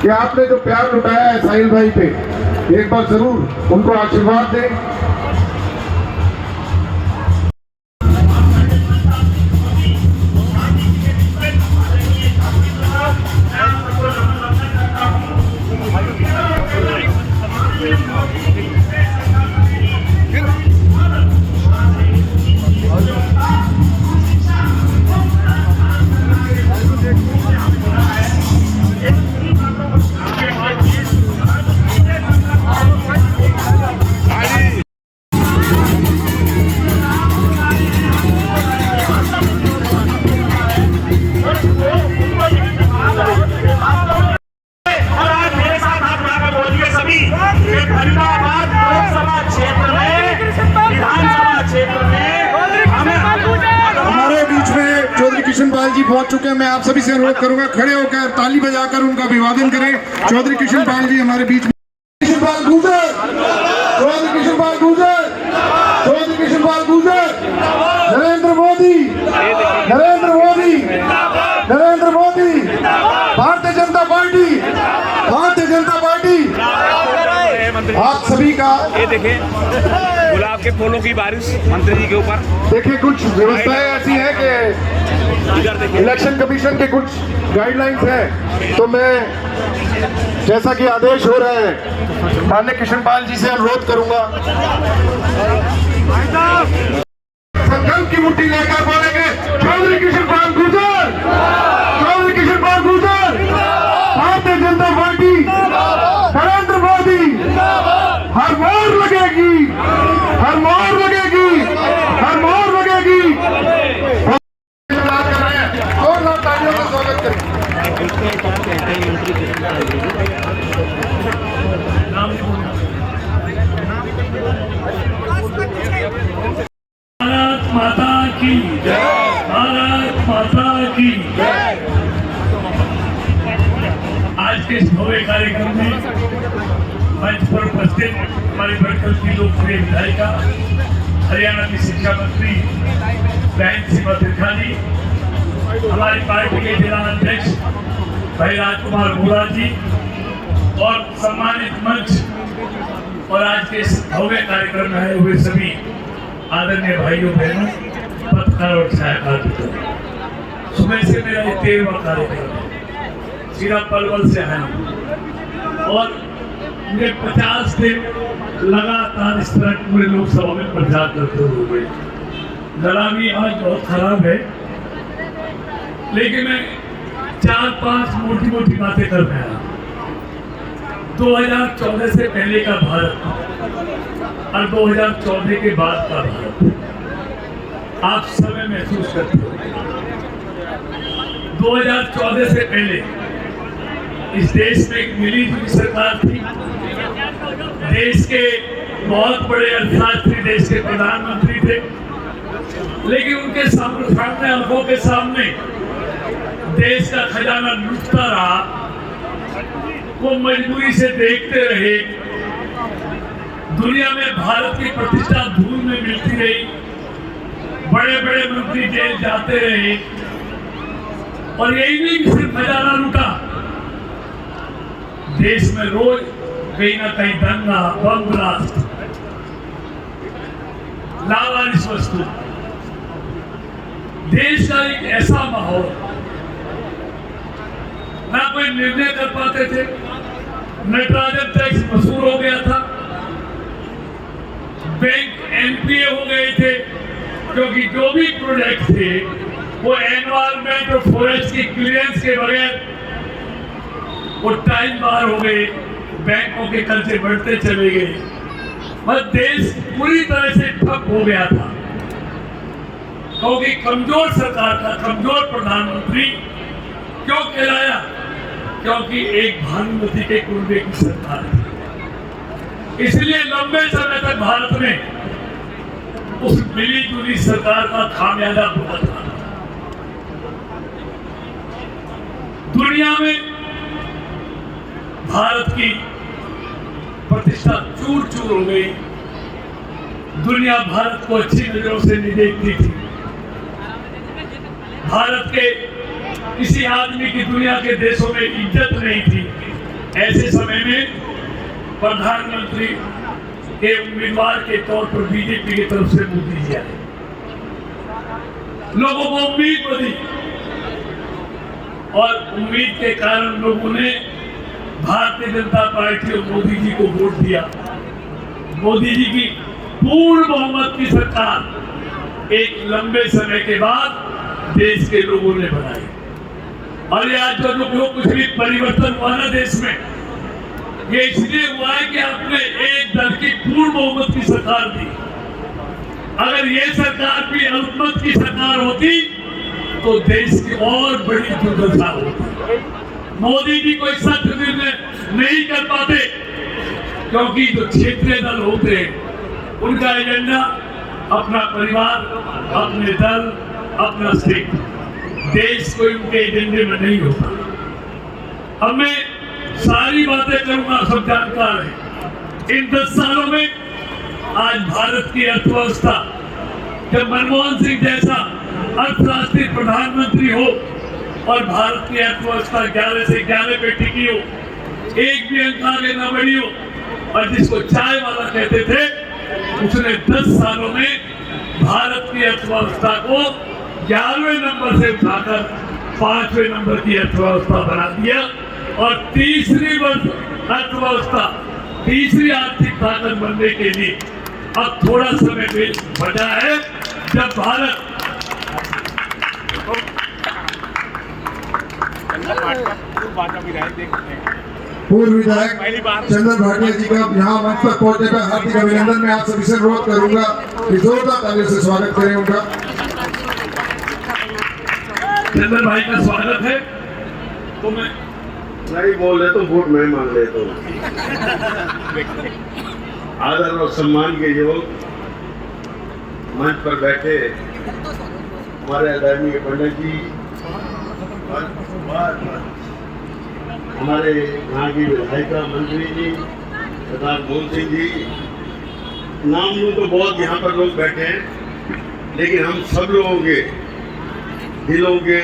कि आपने जो प्यार लुटाया है साहिल भाई पे, एक बार जरूर उनको आशीर्वाद दें। कृष्णपाल जी पहुंच चुके हैं। मैं आप सभी से अनुरोध करूंगा खड़े होकर ताली बजाकर उनका अभिवादन करें। चौधरी कृष्णपाल जी हमारे बीच में। Krishanpal Gurjar, Chaudhary Krishanpal Gurjar, Chaudhary Krishanpal Gurjar, Narendra Modi, Narendra Modi, Narendra Modi, Bharatiya Janata party, Bharatiya Janata party. आप सभी का ये देखें गुलाब के फूलों की बारिश मंत्री जी के ऊपर। देखिए कुछ व्यवस्थाएं ऐसी हैं कि इलेक्शन कमीशन के कुछ गाइडलाइंस हैं, तो मैं जैसा कि आदेश हो रहे हैं माननीय कृष्णपाल जी से अनुरोध करूंगा संकल्प की मुट्ठी लेकर बोलेंगे चौधरी कृष्णपाल गुर्जर, चौधरी कृष्णपाल गुर्जर, भारतीय जनता पार्टी, नरेंद्र मोदी। हर मोर लगेगी, हर मोर लगेगी, हर मोर लगेगी। और तालियों का स्वागत करें। भारत माता की जय, भारत माता की जय। आज के इस भव्य कार्यक्रम में मंच पर उपस्थित हमारी बड़कल की लोकप्रिय विधायिका हरियाणा की शिक्षा मंत्री बहन सीमा त्रिखानी, हमारी पार्टी के जिला अध्यक्ष भाई राजकुमार बोरा जी और सम्मानित मंच और आज के इस भव्य कार्यक्रम में आए हुए सभी आदरणीय भाइयों बहनों, पत्रकार और छायाकार मित्रों। सुबह से मेरा ये 13वां कार्यक्रम है, सीधा पलवल से आया और मुझे 50 दिन लगातार इस तरह पूरे लोकसभा में प्रचार करते हुए गला भी आज बहुत खराब है, लेकिन मैं 4-5 मोटी मोटी बातें कर रहा हूँ। 2014 से पहले का भारत और 2014 के बाद का भारत आप समय महसूस करते हो। 2014 से पहले इस देश में एक मिली जुली सरकार थी। देश के बहुत बड़े अर्थशास्त्री देश के प्रधानमंत्री थे, लेकिन उनके सामने आंखों के सामने देश का खजाना लुटता रहा। वो मजबूरी से देखते रहे। दुनिया में भारत की प्रतिष्ठा धूल में मिलती रही। बड़े बड़े मंत्री जेल जाते रहे और यही नहीं कि सिर्फ खजाना लूटा, देश में रोज कहीं ना कहीं दंगा, बम ब्लास्ट, लावारिस वस्तु, देश का एक ऐसा माहौल, ना कोई निर्णय कर पाते थे। नटराजन टैक्स वसूल हो गया था, बैंक एनपीए हो गए थे, क्योंकि जो भी प्रोजेक्ट थे वो एनवायरमेंट और फॉरेस्ट की क्लियरेंस के बगैर वो टाइम बार हो गए, बैंकों के कर्जे बढ़ते चले गए। मतलब देश पूरी तरह से ठप हो गया था, क्योंकि कमजोर सरकार का कमजोर प्रधानमंत्री क्यों कहलाया? क्योंकि एक भानुमति के कुंबे की सरकार थी। इसलिए लंबे समय तक भारत में उस मिली जुली सरकार का खामियाजा भुगतना। दुनिया में भारत की प्रतिष्ठा चूर चूर हो गई। दुनिया भारत को अच्छी नजरों से नहीं देखती थी। भारत के किसी आदमी की दुनिया के देशों में इज्जत नहीं थी। ऐसे समय में प्रधानमंत्री के उम्मीदवार के तौर पर बीजेपी की तरफ से मोदी जी आए। लोगों को उम्मीद बनी और उम्मीद के कारण लोगों ने भारतीय जनता पार्टी और मोदी जी को वोट दिया। मोदी जी की पूर्ण बहुमत की सरकार एक लंबे समय के बाद देश के लोगों ने बनाई। और ये आज जो कुछ भी परिवर्तन हुआ ना देश में, ये इसलिए हुआ है कि आपने एक दल की पूर्ण बहुमत की सरकार दी। अगर ये सरकार भी अल्पमत की सरकार होती तो देश की और बड़ी दुर्दशा होती। मोदी जी कोई सख्त निर्णय नहीं कर पाते क्योंकि जो क्षेत्रीय दल होते हैं उनका एजेंडा अपना परिवार, अपने दल, अपना स्टेट, देश कोई उनके एजेंडे में नहीं होता। अब मैं सारी बातें करूंगा, सब जानकार है। इन 10 सालों में आज भारत की अर्थव्यवस्था, जब मनमोहन सिंह जैसा अर्थराष्ट्रीय प्रधानमंत्री हो और भारत की अर्थव्यवस्था 11 से 11 पे टिकी हो, एक भी अंक आगे न बढ़ी हो, और जिसको चाय वाला कहते थे, उसने 10 सालों में भारत की अर्थव्यवस्था को 11वें नंबर से उठाकर 5वें नंबर की अर्थव्यवस्था बना दिया। और तीसरी अर्थव्यवस्था, तीसरी आर्थिक ताकत बनने के लिए अब थोड़ा समय बचा है, जब भारत पूर्व विधायक चंदन भाटिया जी का यहाँ मंच पर पहुंचने पर हार्दिक अभिनंदन। मैं आप सभी से अनुरोध करूंगा कि जोरदार तालियों से स्वागत करें उनका। चंदन भाई का स्वागत है। तो मैं नहीं बोल रहे तो वोट मैं मांग लेता हूँ। आदर और सम्मान के योग मंच पर बैठे हमारे आदरणीय पंडित जी, हमारे यहाँ की विधायिका मंत्री जी सरदार मोहन सिंह जी, नाम लूँ तो बहुत यहाँ पर लोग बैठे हैं, लेकिन हम सब लोगों के दिलों के,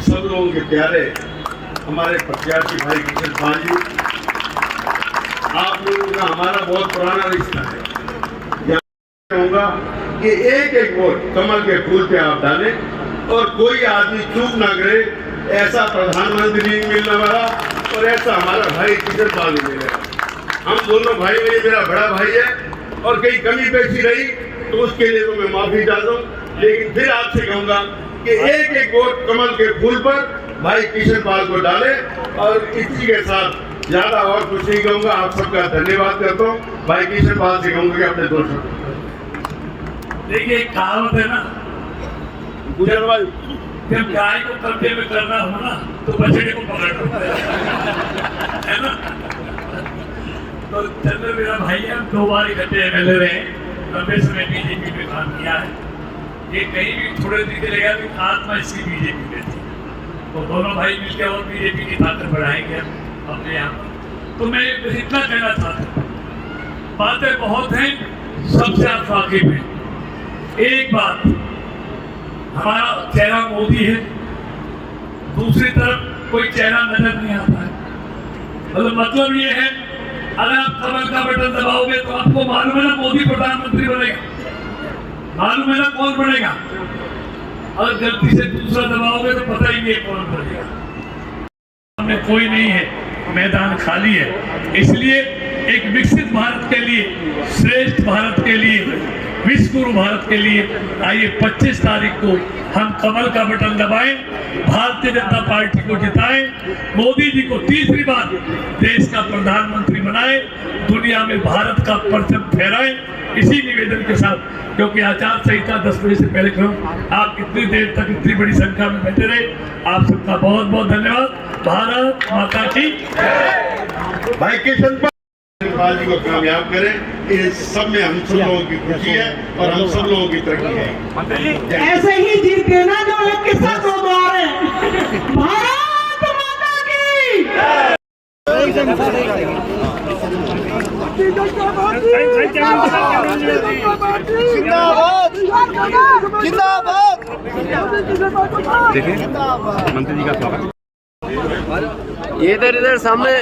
सब लोगों के प्यारे हमारे प्रत्याशी भाई किशन पाल जी, आप लोगों का हमारा बहुत पुराना रिश्ता है। कहूँगा कि एक एक वोट कमल के फूल पे आप डालें और कोई आदमी चूक ना करे। ऐसा प्रधानमंत्री नहीं मिलने वाला और ऐसा हमारा भाई किशन पाल नहीं मिलेगा। हम दोनों भाई, ये मेरा बड़ा भाई है और कहीं कमी पेशी रही तो उसके लिए तो मैं माफी चाहता हूँ, लेकिन फिर आपसे कहूँगा कि एक एक वोट कमल के फूल पर भाई किशन पाल को डाले। और इसी के साथ ज्यादा और कुछ नहीं कहूँगा, आप सबका धन्यवाद करता हूँ। भाई किशन पाल से कहूँगा कि अपने दोस्तों, देखिए कहावत है ना, गुजर भाई, जब गाय को कब्जे में करना हो ना तो बछड़े को पकड़ो, है ना। तो चंद्र मेरा भाई है, हम 2 बार इकट्ठे एमएलए रहे, लंबे समय बीजेपी में काम किया है। ये कहीं भी थोड़े दिन चलेगा कि आत्मा इसकी बीजेपी में थी, तो दोनों भाई मिलकर और बीजेपी की ताकत बढ़ाएंगे अपने यहाँ पर। तो मैं इतना कहना चाहता हूँ, बातें बहुत हैं, सबसे आप वाकिफ हैं। एक बात, हमारा चेहरा मोदी है, दूसरी तरफ कोई चेहरा नजर नहीं आता है। मतलब ये है, अगर आप कमल का बटन दबाओगे तो आपको मालूम है ना मोदी प्रधानमंत्री बनेगा, मालूम है ना कौन बनेगा। अगर गलती से दूसरा दबाओगे तो पता ही नहीं है कौन बनेगा। हमें कोई नहीं है, मैदान खाली है। इसलिए एक विकसित भारत के लिए, श्रेष्ठ भारत के लिए, विश्व गुरु भारत के लिए आइए 25 तारीख को हम कमल का बटन दबाएं, भारतीय जनता पार्टी को जिताएं, मोदी जी को तीसरी बार देश का प्रधानमंत्री बनाएं, दुनिया में भारत का परचम फहराएं। इसी निवेदन के साथ, क्योंकि आचार संहिता 10 बजे से पहले करूं, आप इतनी देर तक इतनी बड़ी संख्या में बैठे रहे, आप सबका बहुत बहुत धन्यवाद। भारत माता की भाई किशन पाल जी को कामयाब करें। इस सब में हम सब लोगों की खुशी है और हम सब लोगों की तरक्की है। ऐसे ही जीत देना जो एक के साथ दो द्वार भारत माता की। देखिए मंत्री जी का स्वागत। ये इधर सामने